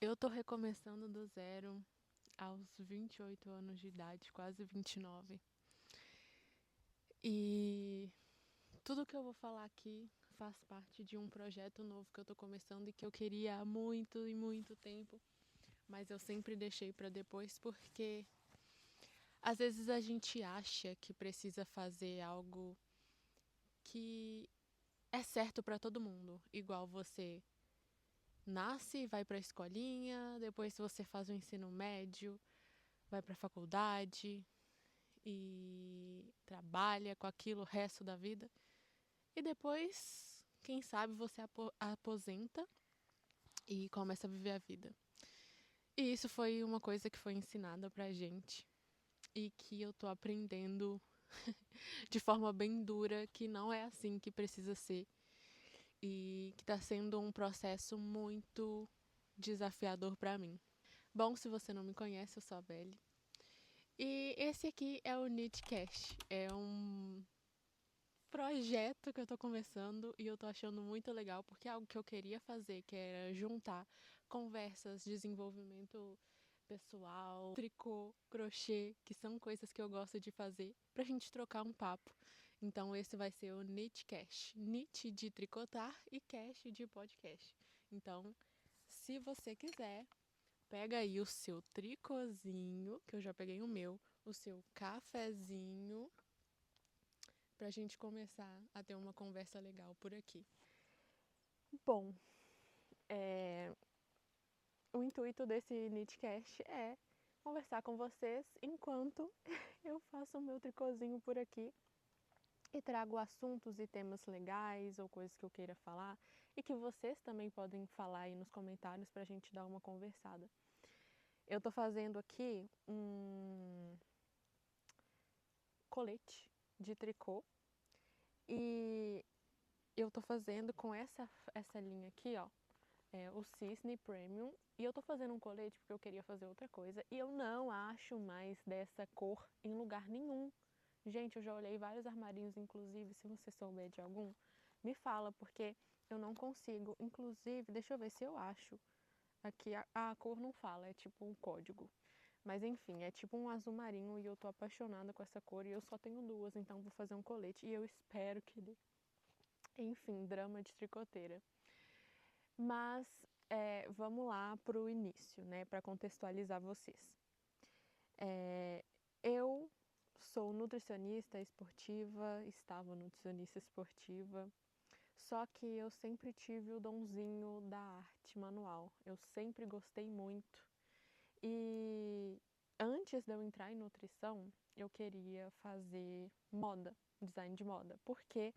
Eu tô recomeçando do zero aos 28 anos de idade, quase 29. E tudo que eu vou falar aqui faz parte de um projeto novo que eu tô começando e que eu queria há muito e muito tempo, mas eu sempre deixei pra depois porque às vezes a gente acha que precisa fazer algo que é certo pra todo mundo, igual você nasce, vai pra escolinha, depois você faz o ensino médio, vai pra faculdade e trabalha com aquilo o resto da vida. E depois, quem sabe, você aposenta e começa a viver a vida. E isso foi uma coisa que foi ensinada pra gente e que eu tô aprendendo de forma bem dura que não é assim que precisa ser e que tá sendo um processo muito desafiador pra mim. Bom, se você não me conhece, eu sou a Belle. E esse aqui é o Nitcast. É um projeto que eu tô começando e eu tô achando muito legal porque é algo que eu queria fazer, que era juntar conversas, desenvolvimento pessoal, tricô, crochê, que são coisas que eu gosto de fazer, pra gente trocar um papo. Então esse vai ser o Knitcast. Knit de tricotar e cast de podcast. Então, se você quiser, pega aí o seu tricôzinho, que eu já peguei o meu, o seu cafezinho, pra gente começar a ter uma conversa legal por aqui. Bom, o intuito desse Nitcast é conversar com vocês enquanto eu faço o meu tricôzinho por aqui e trago assuntos e temas legais ou coisas que eu queira falar e que vocês também podem falar aí nos comentários pra gente dar uma conversada. Eu tô fazendo aqui um colete de tricô e eu tô fazendo com essa linha aqui, ó, o Cisne Premium. E eu tô fazendo um colete porque eu queria fazer outra coisa e eu não acho mais dessa cor em lugar nenhum. Gente, eu já olhei vários armarinhos, inclusive, se você souber de algum, me fala, porque eu não consigo. Inclusive, deixa eu ver se eu acho. Aqui a cor não fala, é tipo um código. Mas enfim, é tipo um azul marinho e eu tô apaixonada com essa cor e eu só tenho duas, então vou fazer um colete e eu espero que dê. Enfim, drama de tricoteira. Mas vamos lá pro início, né, para contextualizar vocês. Eu sou nutricionista esportiva, estava nutricionista esportiva, só que eu sempre tive o donzinho da arte manual. Eu sempre gostei muito. E antes de eu entrar em nutrição, eu queria fazer moda, design de moda, porque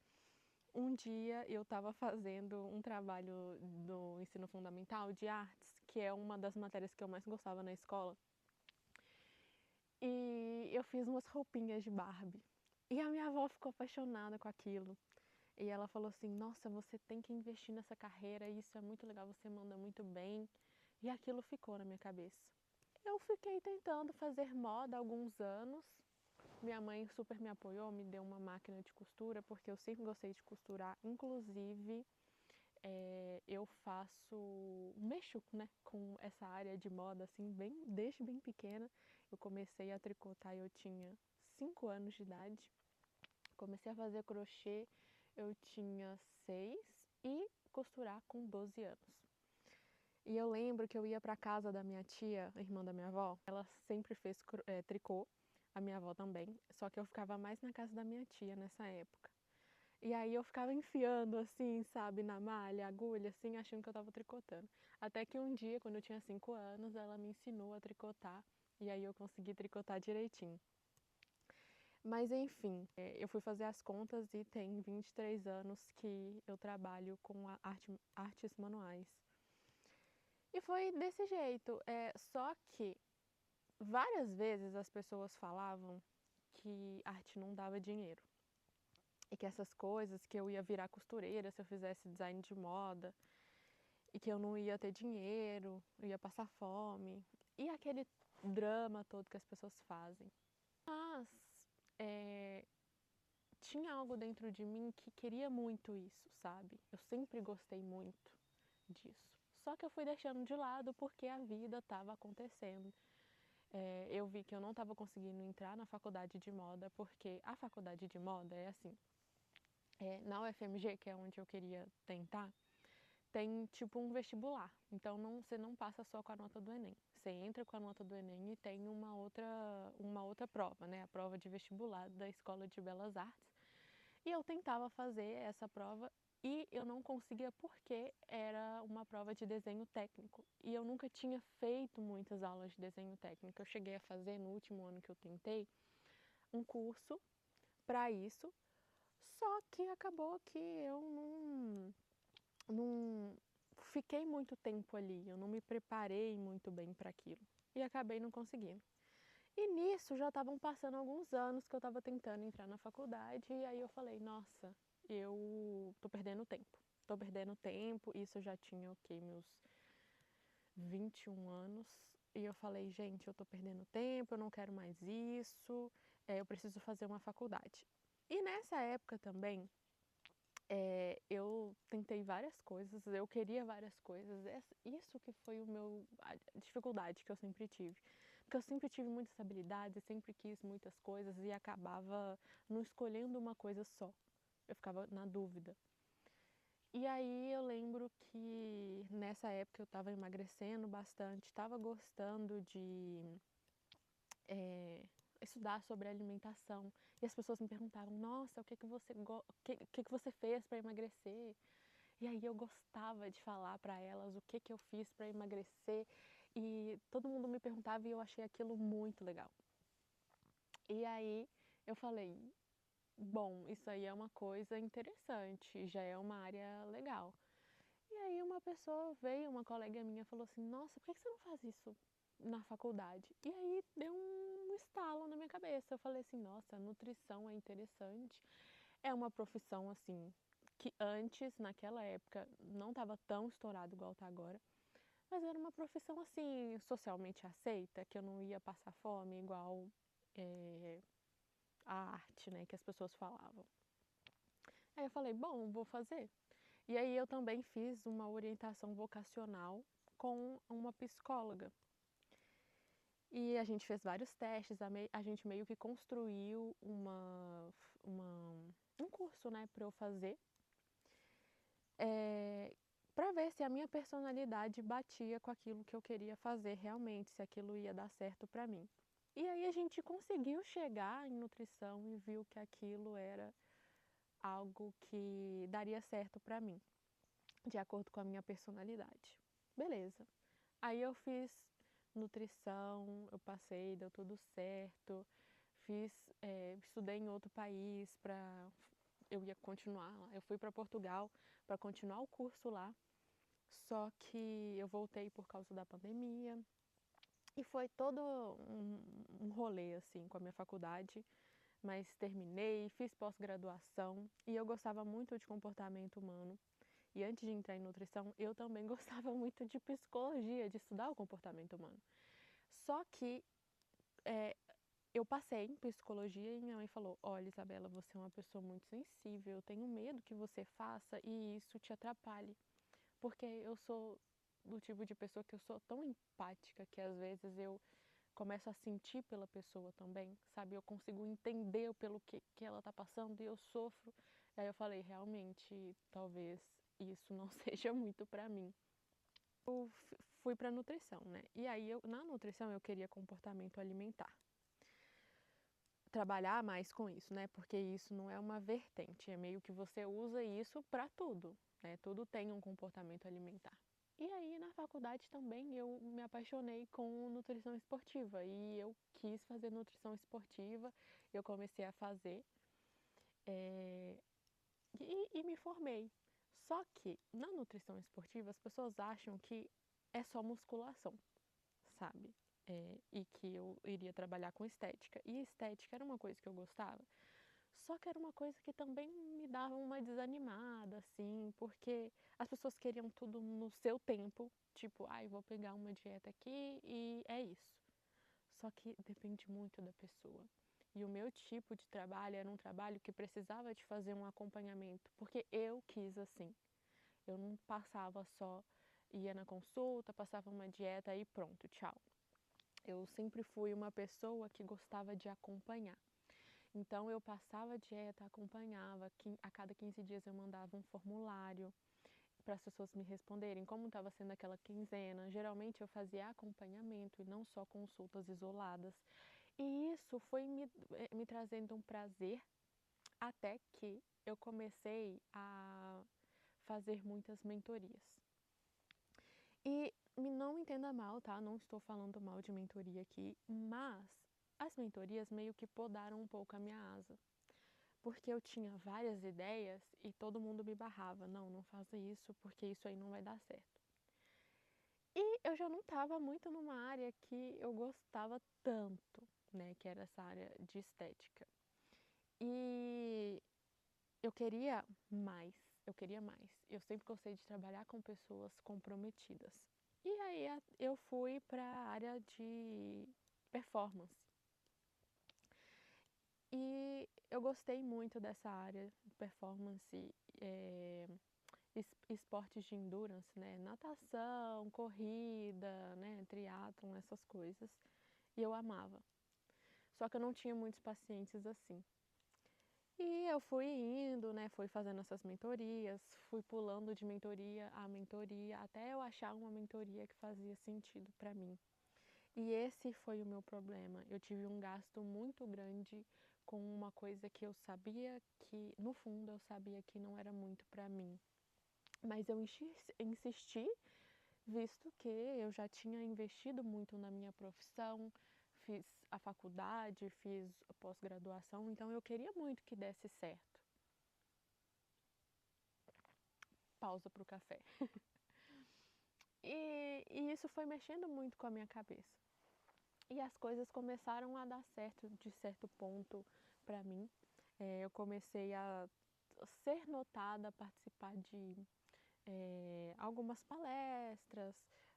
um dia eu estava fazendo um trabalho do ensino fundamental de artes, que é uma das matérias que eu mais gostava na escola. E eu fiz umas roupinhas de Barbie. E a minha avó ficou apaixonada com aquilo. E ela falou assim: Nossa, você tem que investir nessa carreira, isso é muito legal, você manda muito bem. E aquilo ficou na minha cabeça. Eu fiquei tentando fazer moda há alguns anos. Minha mãe super me apoiou, me deu uma máquina de costura, porque eu sempre gostei de costurar. Inclusive, eu mexo, né, com essa área de moda, assim, desde bem pequena. Eu comecei a tricotar, eu tinha 5 anos de idade. Comecei a fazer crochê, eu tinha 6 e costurar com 12 anos. E eu lembro que eu ia para casa da minha tia, irmã da minha avó. Ela sempre fez tricô, a minha avó também. Só que eu ficava mais na casa da minha tia nessa época. E aí eu ficava enfiando assim, sabe, na malha, agulha, assim, achando que eu tava tricotando. Até que um dia, quando eu tinha 5 anos, ela me ensinou a tricotar. E aí eu consegui tricotar direitinho. Mas enfim, eu fui fazer as contas e tem 23 anos que eu trabalho com artes manuais. E foi desse jeito. Só que várias vezes as pessoas falavam que arte não dava dinheiro. E que essas coisas, que eu ia virar costureira se eu fizesse design de moda, e que eu não ia ter dinheiro, eu ia passar fome. E aquele drama todo que as pessoas fazem. Mas tinha algo dentro de mim que queria muito isso, sabe? Eu sempre gostei muito disso. só que eu fui deixando de lado porque a vida estava acontecendo. Eu vi que eu não estava conseguindo entrar na faculdade de moda, porque a faculdade de moda é assim, na UFMG, que é onde eu queria tentar, tem tipo um vestibular. Então você não passa só com a nota do Enem. Você entra com a nota do Enem e tem uma outra prova, né? A prova de vestibular da Escola de Belas Artes. E eu tentava fazer essa prova e eu não conseguia porque era uma prova de desenho técnico. E eu nunca tinha feito muitas aulas de desenho técnico. Eu cheguei a fazer no último ano que eu tentei um curso para isso, só que acabou que eu não fiquei muito tempo ali, eu não me preparei muito bem para aquilo e acabei não conseguindo. E nisso já estavam passando alguns anos que eu estava tentando entrar na faculdade e aí eu falei, nossa, eu tô perdendo tempo. Tô perdendo tempo, isso eu já tinha, meus 21 anos. E eu falei, gente, eu tô perdendo tempo, eu não quero mais isso, eu preciso fazer uma faculdade. E nessa época também, eu tentei várias coisas, eu queria várias coisas. Isso que foi a dificuldade que eu sempre tive. Porque eu sempre tive muitas habilidades, sempre quis muitas coisas e acabava não escolhendo uma coisa só. Eu ficava na dúvida. E aí eu lembro que nessa época eu estava emagrecendo bastante, estava gostando de estudar sobre alimentação. E as pessoas me perguntavam, nossa, o que que você fez para emagrecer? E aí eu gostava de falar para elas o que eu fiz para emagrecer. E todo mundo me perguntava e eu achei aquilo muito legal. E aí eu falei, bom, isso aí é uma coisa interessante, já é uma área legal. E aí uma pessoa veio, uma colega minha, falou assim, nossa, por que você não faz isso na faculdade? E aí deu um estalo na minha cabeça. Eu falei assim, nossa, nutrição é interessante. É uma profissão assim que antes, naquela época, não estava tão estourado igual está agora. Mas era uma profissão assim, socialmente aceita, que eu não ia passar fome igual a arte, né, que as pessoas falavam. Aí eu falei, bom, vou fazer. E aí eu também fiz uma orientação vocacional com uma psicóloga. E a gente fez vários testes, a gente meio que construiu um curso, né, para eu fazer, para ver se a minha personalidade batia com aquilo que eu queria fazer realmente, se aquilo ia dar certo para mim. E aí a gente conseguiu chegar em nutrição e viu que aquilo era algo que daria certo para mim, de acordo com a minha personalidade. Beleza. Aí eu fiz nutrição, eu passei, deu tudo certo. Estudei em outro país eu ia continuar lá. Eu fui para Portugal para continuar o curso lá. Só que eu voltei por causa da pandemia. E foi todo um rolê assim com a minha faculdade. Mas terminei, fiz pós-graduação e eu gostava muito de comportamento humano. E antes de entrar em nutrição, eu também gostava muito de psicologia, de estudar o comportamento humano. Só que eu passei em psicologia e minha mãe falou, olha, Isabela, você é uma pessoa muito sensível, eu tenho medo que você faça e isso te atrapalhe. Porque eu sou do tipo de pessoa que eu sou tão empática que às vezes eu começo a sentir pela pessoa também, sabe? Eu consigo entender pelo que ela tá passando e eu sofro. Aí eu falei, realmente, talvez isso não seja muito pra mim. Eu fui pra nutrição, né? E aí, na nutrição, eu queria comportamento alimentar. Trabalhar mais com isso, né? Porque isso não é uma vertente, é meio que você usa isso pra tudo, né? Tudo tem um comportamento alimentar. E aí, na faculdade também, eu me apaixonei com nutrição esportiva e eu quis fazer nutrição esportiva, eu comecei a fazer e me formei. Só que na nutrição esportiva as pessoas acham que é só musculação, sabe? E que eu iria trabalhar com estética. E estética era uma coisa que eu gostava, só que era uma coisa que também me dava uma desanimada, assim, porque as pessoas queriam tudo no seu tempo, tipo, ai, vou pegar uma dieta aqui e é isso. Só que depende muito da pessoa. E o meu tipo de trabalho era um trabalho que precisava de fazer um acompanhamento, porque eu quis assim. Eu não passava só ia na consulta, passava uma dieta e pronto, tchau. Eu sempre fui uma pessoa que gostava de acompanhar. Então eu passava dieta, acompanhava, a cada 15 dias eu mandava um formulário para as pessoas me responderem como estava sendo aquela quinzena. Geralmente eu fazia acompanhamento e não só consultas isoladas. E isso foi me trazendo um prazer até que eu comecei a fazer muitas mentorias. E não me entenda mal, tá? Não estou falando mal de mentoria aqui, mas as mentorias meio que podaram um pouco a minha asa. Porque eu tinha várias ideias e todo mundo me barrava. Não, não faça isso porque isso aí não vai dar certo. E eu já não estava muito numa área que eu gostava tanto, né? Que era essa área de estética. E eu queria mais, eu queria mais. Eu sempre gostei de trabalhar com pessoas comprometidas. E aí eu fui para a área de performance. E eu gostei muito dessa área de performance, esportes de endurance, né? Natação, corrida, né? Triatlon, essas coisas. E eu amava. Só que eu não tinha muitos pacientes assim. E eu fui indo, né? Fui fazendo essas mentorias, fui pulando de mentoria a mentoria, até eu achar uma mentoria que fazia sentido para mim. E esse foi o meu problema. Eu tive um gasto muito grande com uma coisa que eu sabia que, no fundo, eu sabia que não era muito para mim. Mas eu insisti, visto que eu já tinha investido muito na minha profissão, fiz a faculdade, fiz a pós-graduação, então eu queria muito que desse certo. Pausa para o café. E isso foi mexendo muito com a minha cabeça. E as coisas começaram a dar certo de certo ponto para mim. Eu comecei a ser notada, participar de algumas palestras,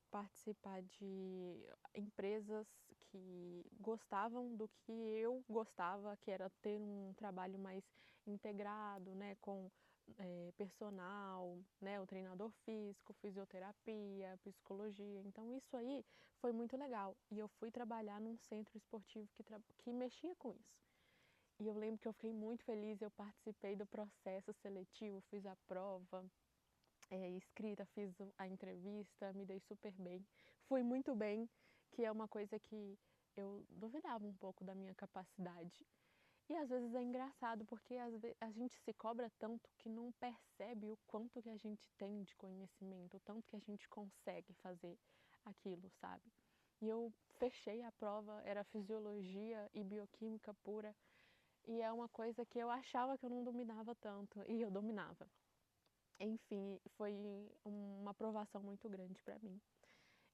participar de empresas que gostavam do que eu gostava, que era ter um trabalho mais integrado, né, com personal, né, o treinador físico, fisioterapia, psicologia. Então isso aí foi muito legal. E eu fui trabalhar num centro esportivo que mexia com isso. E eu lembro que eu fiquei muito feliz, eu participei do processo seletivo, fiz a prova escrita, fiz a entrevista, me dei super bem. Fui muito bem, que é uma coisa que eu duvidava um pouco da minha capacidade. E às vezes é engraçado, porque às vezes a gente se cobra tanto que não percebe o quanto que a gente tem de conhecimento, o tanto que a gente consegue fazer aquilo, sabe? E eu fechei a prova, era fisiologia e bioquímica pura, e é uma coisa que eu achava que eu não dominava tanto, e eu dominava. Enfim, foi uma aprovação muito grande para mim.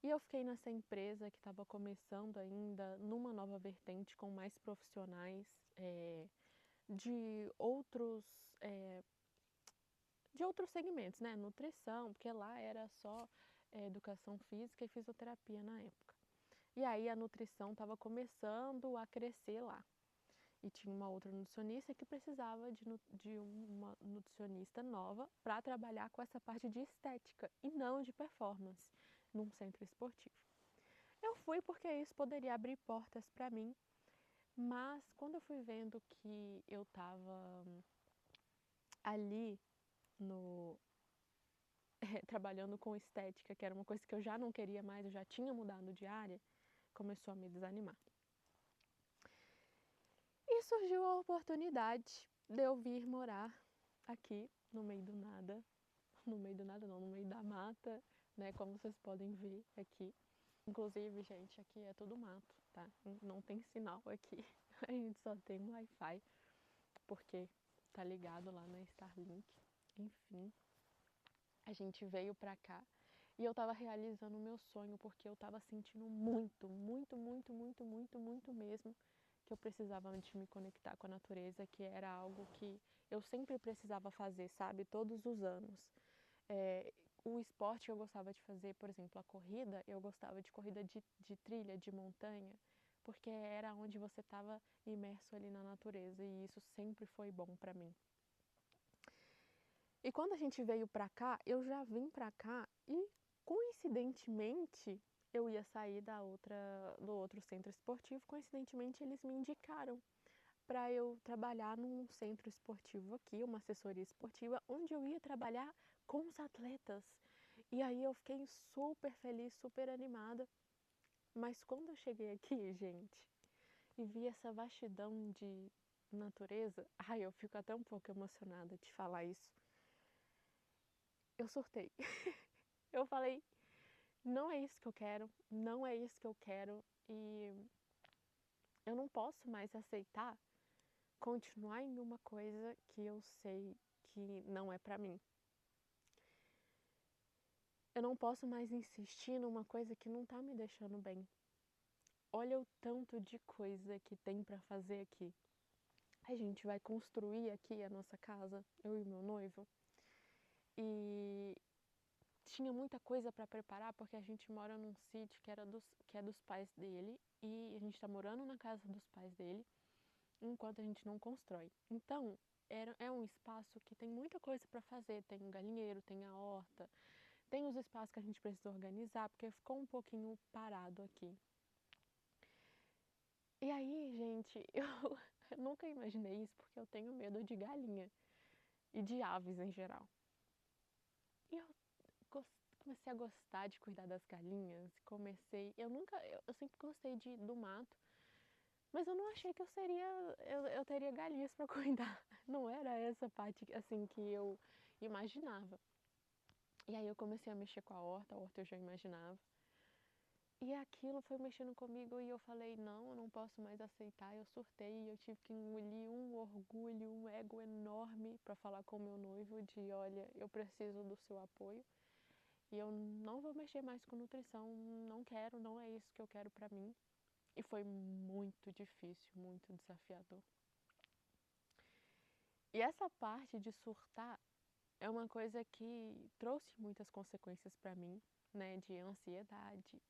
E eu fiquei nessa empresa que estava começando ainda numa nova vertente com mais profissionais de outros segmentos, né? Nutrição, porque lá era só educação física e fisioterapia na época. E aí a nutrição estava começando a crescer lá. E tinha uma outra nutricionista que precisava de uma nutricionista nova para trabalhar com essa parte de estética e não de performance num centro esportivo. Eu fui porque isso poderia abrir portas para mim, mas quando eu fui vendo que eu estava ali no trabalhando com estética, que era uma coisa que eu já não queria mais, eu já tinha mudado de área, começou a me desanimar. E surgiu a oportunidade de eu vir morar aqui no meio do nada. No meio do nada não, no meio da mata, né? Como vocês podem ver aqui. Inclusive, gente, aqui é tudo mato, tá? Não tem sinal aqui. A gente só tem um Wi-Fi, porque tá ligado lá na Starlink. Enfim, a gente veio pra cá e eu tava realizando o meu sonho, porque eu tava sentindo muito, muito, muito, muito, muito, muito mesmo que eu precisava de me conectar com a natureza, que era algo que eu sempre precisava fazer, sabe? Todos os anos. O esporte eu gostava de fazer, por exemplo, a corrida, eu gostava de corrida de trilha, de montanha, porque era onde você estava imerso ali na natureza, e isso sempre foi bom para mim. E quando a gente veio pra cá, eu já vim pra cá e Coincidentemente, eu ia sair do outro centro esportivo, coincidentemente eles me indicaram para eu trabalhar num centro esportivo aqui, uma assessoria esportiva, onde eu ia trabalhar com os atletas. E aí eu fiquei super feliz, super animada. Mas quando eu cheguei aqui, gente, e vi essa vastidão de natureza, ai, eu fico até um pouco emocionada de falar isso. Eu surtei. Eu falei, não é isso que eu quero, não é isso que eu quero e eu não posso mais aceitar continuar em uma coisa que eu sei que não é pra mim. Eu não posso mais insistir numa coisa que não tá me deixando bem. Olha o tanto de coisa que tem pra fazer aqui. A gente vai construir aqui a nossa casa, eu e meu noivo. E tinha muita coisa para preparar porque a gente mora num sítio que é dos pais dele e a gente está morando na casa dos pais dele enquanto a gente não constrói. Então, é um espaço que tem muita coisa para fazer. Tem um galinheiro, tem a horta, tem os espaços que a gente precisa organizar porque ficou um pouquinho parado aqui. E aí, gente, eu nunca imaginei isso porque eu tenho medo de galinha e de aves em geral. E eu comecei a gostar de cuidar das galinhas, eu sempre gostei do mato, mas eu não achei que eu teria galinhas para cuidar. Não era essa parte assim que eu imaginava. E aí eu comecei a mexer com a horta eu já imaginava. E aquilo foi mexendo comigo e eu falei, não, eu não posso mais aceitar. Eu surtei e eu tive que engolir um orgulho, um ego enorme para falar com o meu noivo de, olha, eu preciso do seu apoio. E eu não vou mexer mais com nutrição, não quero, não é isso que eu quero pra mim. E foi muito difícil, muito desafiador. E essa parte de surtar é uma coisa que trouxe muitas consequências pra mim, né, de ansiedade.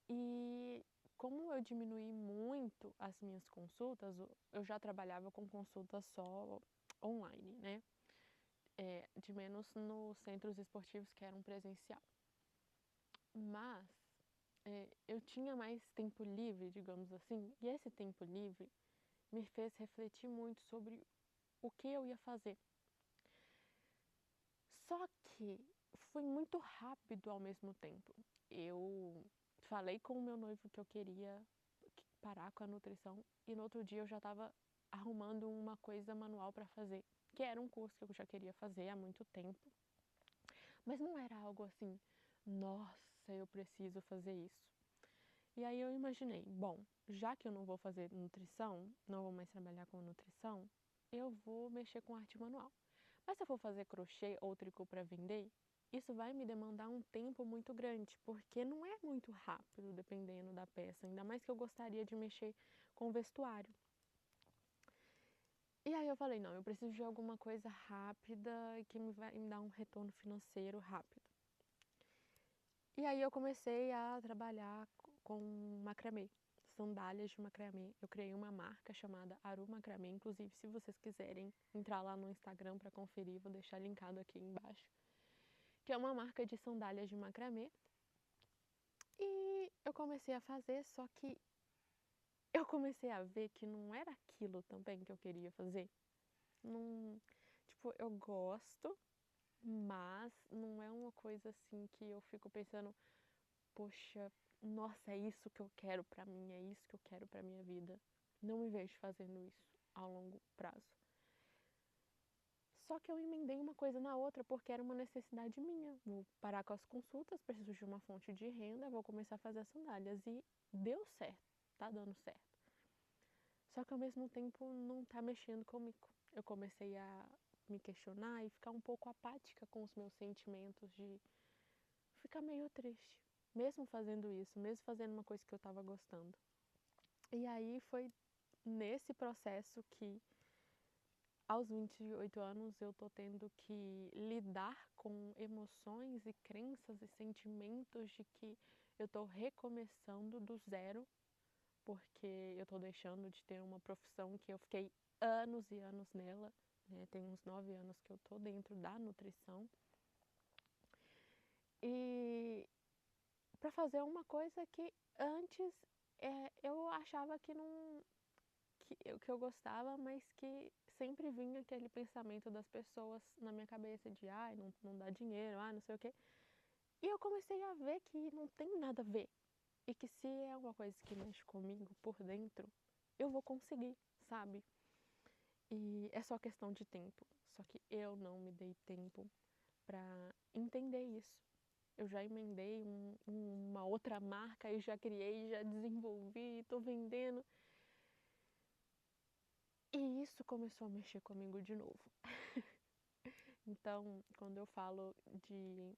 E como eu diminuí muito as minhas consultas, eu já trabalhava com consultas só online, né? De menos nos centros esportivos que eram presencial. Mas eu tinha mais tempo livre, digamos assim, e esse tempo livre me fez refletir muito sobre o que eu ia fazer. Só que foi muito rápido ao mesmo tempo. Eu falei com o meu noivo que eu queria parar com a nutrição e no outro dia eu já estava arrumando uma coisa manual para fazer, que era um curso que eu já queria fazer há muito tempo. Mas não era algo assim, nossa, eu preciso fazer isso. E aí eu imaginei, bom, já que eu não vou fazer nutrição, não vou mais trabalhar com nutrição, eu vou mexer com arte manual. Mas se eu for fazer crochê ou tricô para vender, isso vai me demandar um tempo muito grande, porque não é muito rápido dependendo da peça, ainda mais que eu gostaria de mexer com vestuário. E aí eu falei, não, eu preciso de alguma coisa rápida que vai me dar um retorno financeiro rápido. E aí eu comecei a trabalhar com macramê, sandálias de macramê. Eu criei uma marca chamada Aru Macramê, inclusive se vocês quiserem entrar lá no Instagram para conferir, vou deixar linkado aqui embaixo. Que é uma marca de sandálias de macramê. E eu comecei a fazer, só que eu comecei a ver que não era aquilo também que eu queria fazer. Não, tipo, eu gosto, mas não é uma coisa assim que eu fico pensando, poxa, nossa, é isso que eu quero pra mim, é isso que eu quero pra minha vida. Não me vejo fazendo isso a longo prazo. Só que eu emendei uma coisa na outra porque era uma necessidade minha. Vou parar com as consultas, preciso de uma fonte de renda, vou começar a fazer as sandálias. E deu certo, tá dando certo. Só que ao mesmo tempo não tá mexendo comigo. Eu comecei a me questionar e ficar um pouco apática com os meus sentimentos, de ficar meio triste, mesmo fazendo isso, mesmo fazendo uma coisa que eu estava gostando. E aí foi nesse processo que, aos 28 anos, eu tô tendo que lidar com emoções e crenças e sentimentos de que eu tô recomeçando do zero, porque eu tô deixando de ter uma profissão que eu fiquei anos e anos nela, né? Tem uns 9 anos que eu tô dentro da nutrição. E para fazer uma coisa que antes eu achava que não que eu gostava, mas que sempre vinha aquele pensamento das pessoas na minha cabeça de ai, não dá dinheiro, não sei o quê. E eu comecei a ver que não tem nada a ver. E que se é uma coisa que mexe comigo por dentro, eu vou conseguir, sabe? E é só questão de tempo. Só que eu não me dei tempo para entender isso. Eu já emendei uma outra marca e já criei, já desenvolvi, tô vendendo. E isso começou a mexer comigo de novo. Então, quando eu falo de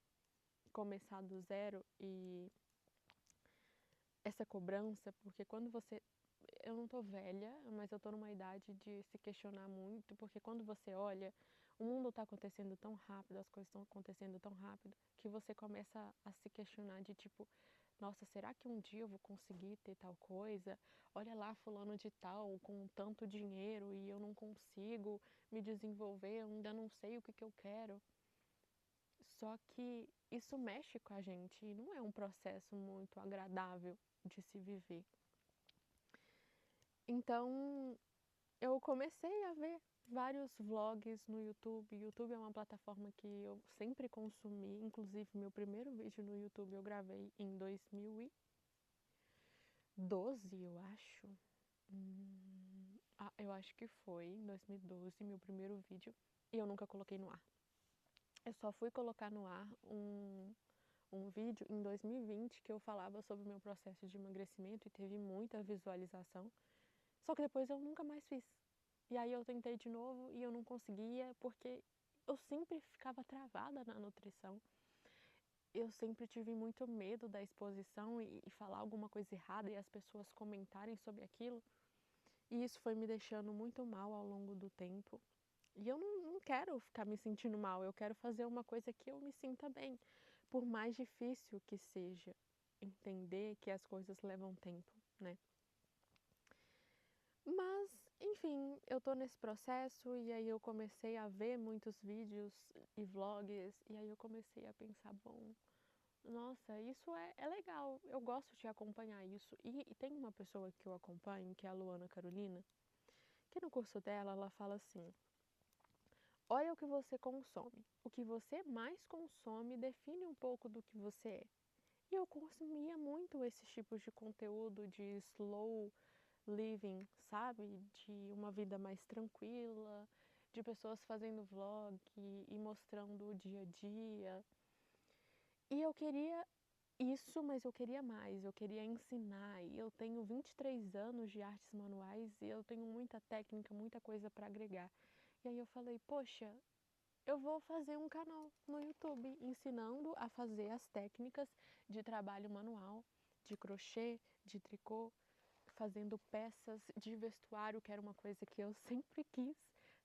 começar do zero e essa cobrança, porque quando você. Eu não tô velha, mas eu tô numa idade de se questionar muito, porque quando você olha, o mundo tá acontecendo tão rápido, as coisas estão acontecendo tão rápido, que você começa a se questionar de tipo, nossa, será que um dia eu vou conseguir ter tal coisa? Olha lá fulano de tal com tanto dinheiro e eu não consigo me desenvolver, eu ainda não sei o que eu quero. Só que isso mexe com a gente e não é um processo muito agradável de se viver. Então, eu comecei a ver vários vlogs no YouTube. YouTube é uma plataforma que eu sempre consumi, inclusive meu primeiro vídeo no YouTube eu gravei em 2012, eu acho. Eu acho que foi em 2012 meu primeiro vídeo e eu nunca coloquei no ar. Eu só fui colocar no ar um vídeo em 2020 que eu falava sobre o meu processo de emagrecimento e teve muita visualização. Só que depois eu nunca mais fiz. E aí eu tentei de novo e eu não conseguia porque eu sempre ficava travada na nutrição. Eu sempre tive muito medo da exposição e falar alguma coisa errada e as pessoas comentarem sobre aquilo. E isso foi me deixando muito mal ao longo do tempo. E eu não quero ficar me sentindo mal, eu quero fazer uma coisa que eu me sinta bem. Por mais difícil que seja entender que as coisas levam tempo, né? Mas, enfim, eu tô nesse processo e aí eu comecei a ver muitos vídeos e vlogs e aí eu comecei a pensar, bom, nossa, isso é legal, eu gosto de acompanhar isso. E tem uma pessoa que eu acompanho, que é a Luana Carolina, que no curso dela ela fala assim, olha o que você consome. O que você mais consome define um pouco do que você é. E eu consumia muito esses tipos de conteúdo de slow living, sabe? De uma vida mais tranquila, de pessoas fazendo vlog e mostrando o dia a dia. E eu queria isso, mas eu queria mais, eu queria ensinar. E eu tenho 23 anos de artes manuais e eu tenho muita técnica, muita coisa para agregar. E aí eu falei, poxa, eu vou fazer um canal no YouTube ensinando a fazer as técnicas de trabalho manual, de crochê, de tricô, fazendo peças de vestuário, que era uma coisa que eu sempre quis,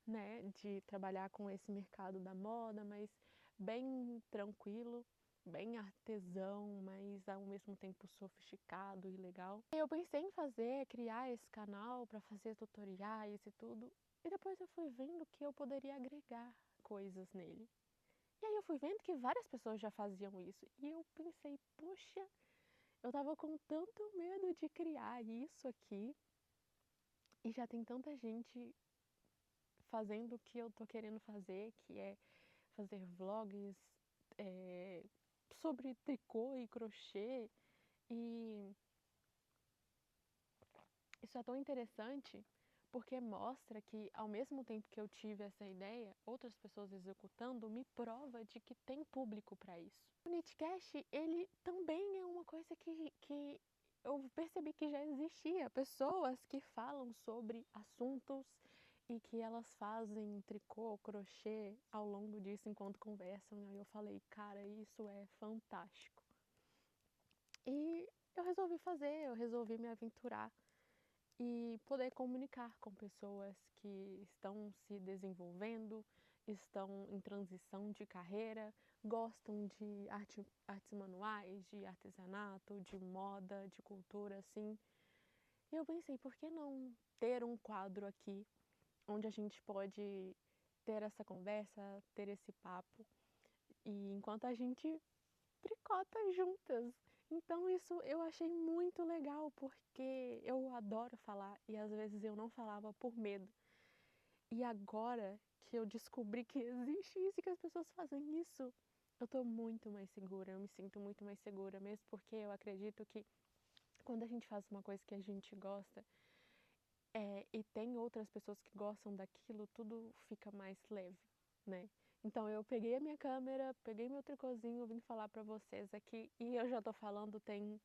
né, de trabalhar com esse mercado da moda, mas bem tranquilo, bem artesão, mas ao mesmo tempo sofisticado e legal. E eu pensei em criar esse canal para fazer tutoriais e tudo, e depois eu fui vendo que eu poderia agregar coisas nele. E aí eu fui vendo que várias pessoas já faziam isso, e eu pensei, poxa, eu tava com tanto medo de criar isso aqui e já tem tanta gente fazendo o que eu tô querendo fazer, que é fazer vlogs sobre tricô e crochê. E isso é tão interessante porque mostra que ao mesmo tempo que eu tive essa ideia, outras pessoas executando me prova de que tem público para isso. O Nitcast, ele também é uma coisa que eu percebi que já existia. Pessoas que falam sobre assuntos e que elas fazem tricô, crochê ao longo disso enquanto conversam. E aí eu falei, cara, isso é fantástico. E eu resolvi me aventurar e poder comunicar com pessoas que estão se desenvolvendo, estão em transição de carreira, gostam de artes manuais, de artesanato, de moda, de cultura, assim. E eu pensei, por que não ter um quadro aqui onde a gente pode ter essa conversa, ter esse papo? E enquanto a gente tricota juntas. Então isso eu achei muito legal, porque eu adoro falar e às vezes eu não falava por medo. E agora que eu descobri que existe isso e que as pessoas fazem isso, eu tô muito mais segura, eu me sinto muito mais segura, mesmo porque eu acredito que quando a gente faz uma coisa que a gente gosta, e tem outras pessoas que gostam daquilo, tudo fica mais leve, né? Então eu peguei a minha câmera, peguei meu tricôzinho, vim falar pra vocês aqui e eu já tô falando tem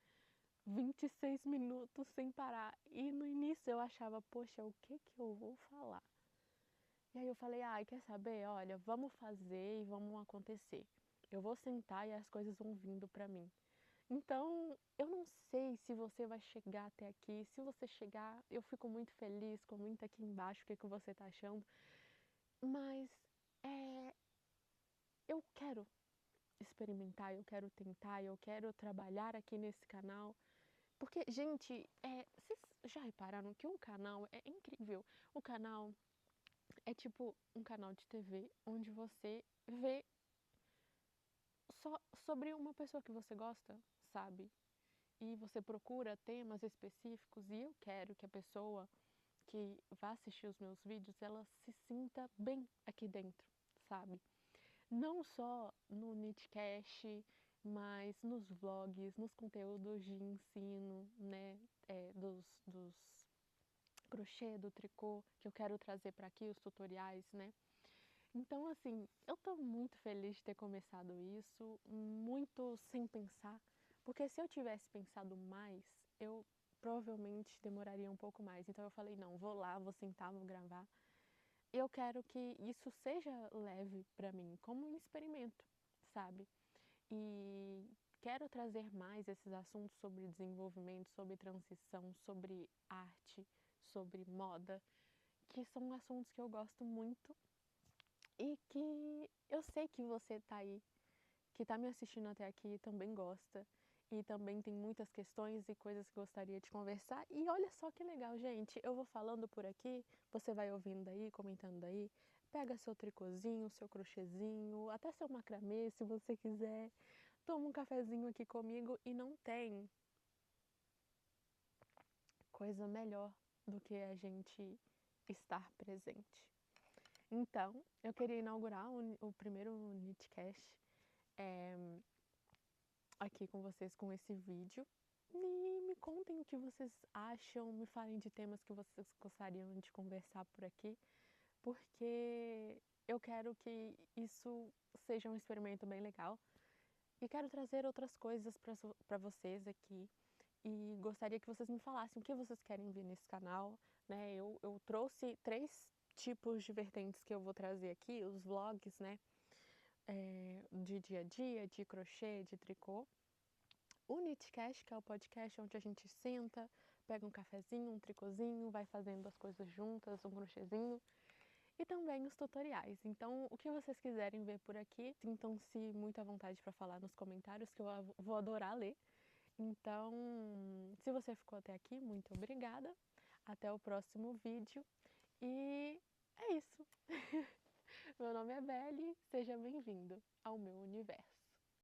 26 minutos sem parar. E no início eu achava, poxa, o que que eu vou falar? E aí eu falei, ai, quer saber? Olha, vamos fazer e vamos acontecer. Eu vou sentar e as coisas vão vindo pra mim. Então, eu não sei se você vai chegar até aqui. Se você chegar, eu fico muito feliz. Comenta aqui embaixo o que, que você tá achando. Mas eu quero experimentar, eu quero tentar, eu quero trabalhar aqui nesse canal. Porque, gente, vocês já repararam que um canal é incrível? O canal é tipo um canal de TV onde você vê só sobre uma pessoa que você gosta, sabe? E você procura temas específicos e eu quero que a pessoa que vá assistir os meus vídeos, ela se sinta bem aqui dentro, sabe? Não só no Nitcast, mas nos vlogs, nos conteúdos de ensino, né? Dos crochê, do tricô, que eu quero trazer para aqui, os tutoriais, né? Então, assim, eu tô muito feliz de ter começado isso, muito sem pensar, porque se eu tivesse pensado mais, eu provavelmente demoraria um pouco mais. Então eu falei, não, vou lá, vou sentar, vou gravar. Eu quero que isso seja leve pra mim, como um experimento, sabe? E quero trazer mais esses assuntos sobre desenvolvimento, sobre transição, sobre arte, sobre moda, que são assuntos que eu gosto muito e que eu sei que você tá aí, que tá me assistindo até aqui, também gosta. E também tem muitas questões e coisas que gostaria de conversar. E olha só que legal, gente. Eu vou falando por aqui, você vai ouvindo aí, comentando aí. Pega seu tricôzinho, seu crochêzinho, até seu macramê, se você quiser. Toma um cafezinho aqui comigo e não tem coisa melhor do que a gente estar presente. Então, eu queria inaugurar o primeiro Nitcast aqui com vocês com esse vídeo. E me contem o que vocês acham, me falem de temas que vocês gostariam de conversar por aqui, porque eu quero que isso seja um experimento bem legal e quero trazer outras coisas para vocês aqui. E gostaria que vocês me falassem o que vocês querem ver nesse canal, né? Eu trouxe 3 tipos de vertentes que eu vou trazer aqui, os vlogs, né? De dia a dia, de crochê, de tricô. O Nitcast, que é o podcast onde a gente senta, pega um cafezinho, um tricôzinho, vai fazendo as coisas juntas, um crochêzinho. E também os tutoriais. Então, o que vocês quiserem ver por aqui, sintam-se muito à vontade para falar nos comentários, que eu vou adorar ler. Então, se você ficou até aqui, muito obrigada. Até o próximo vídeo. E é isso. Meu nome é Belle, seja bem-vindo ao meu universo.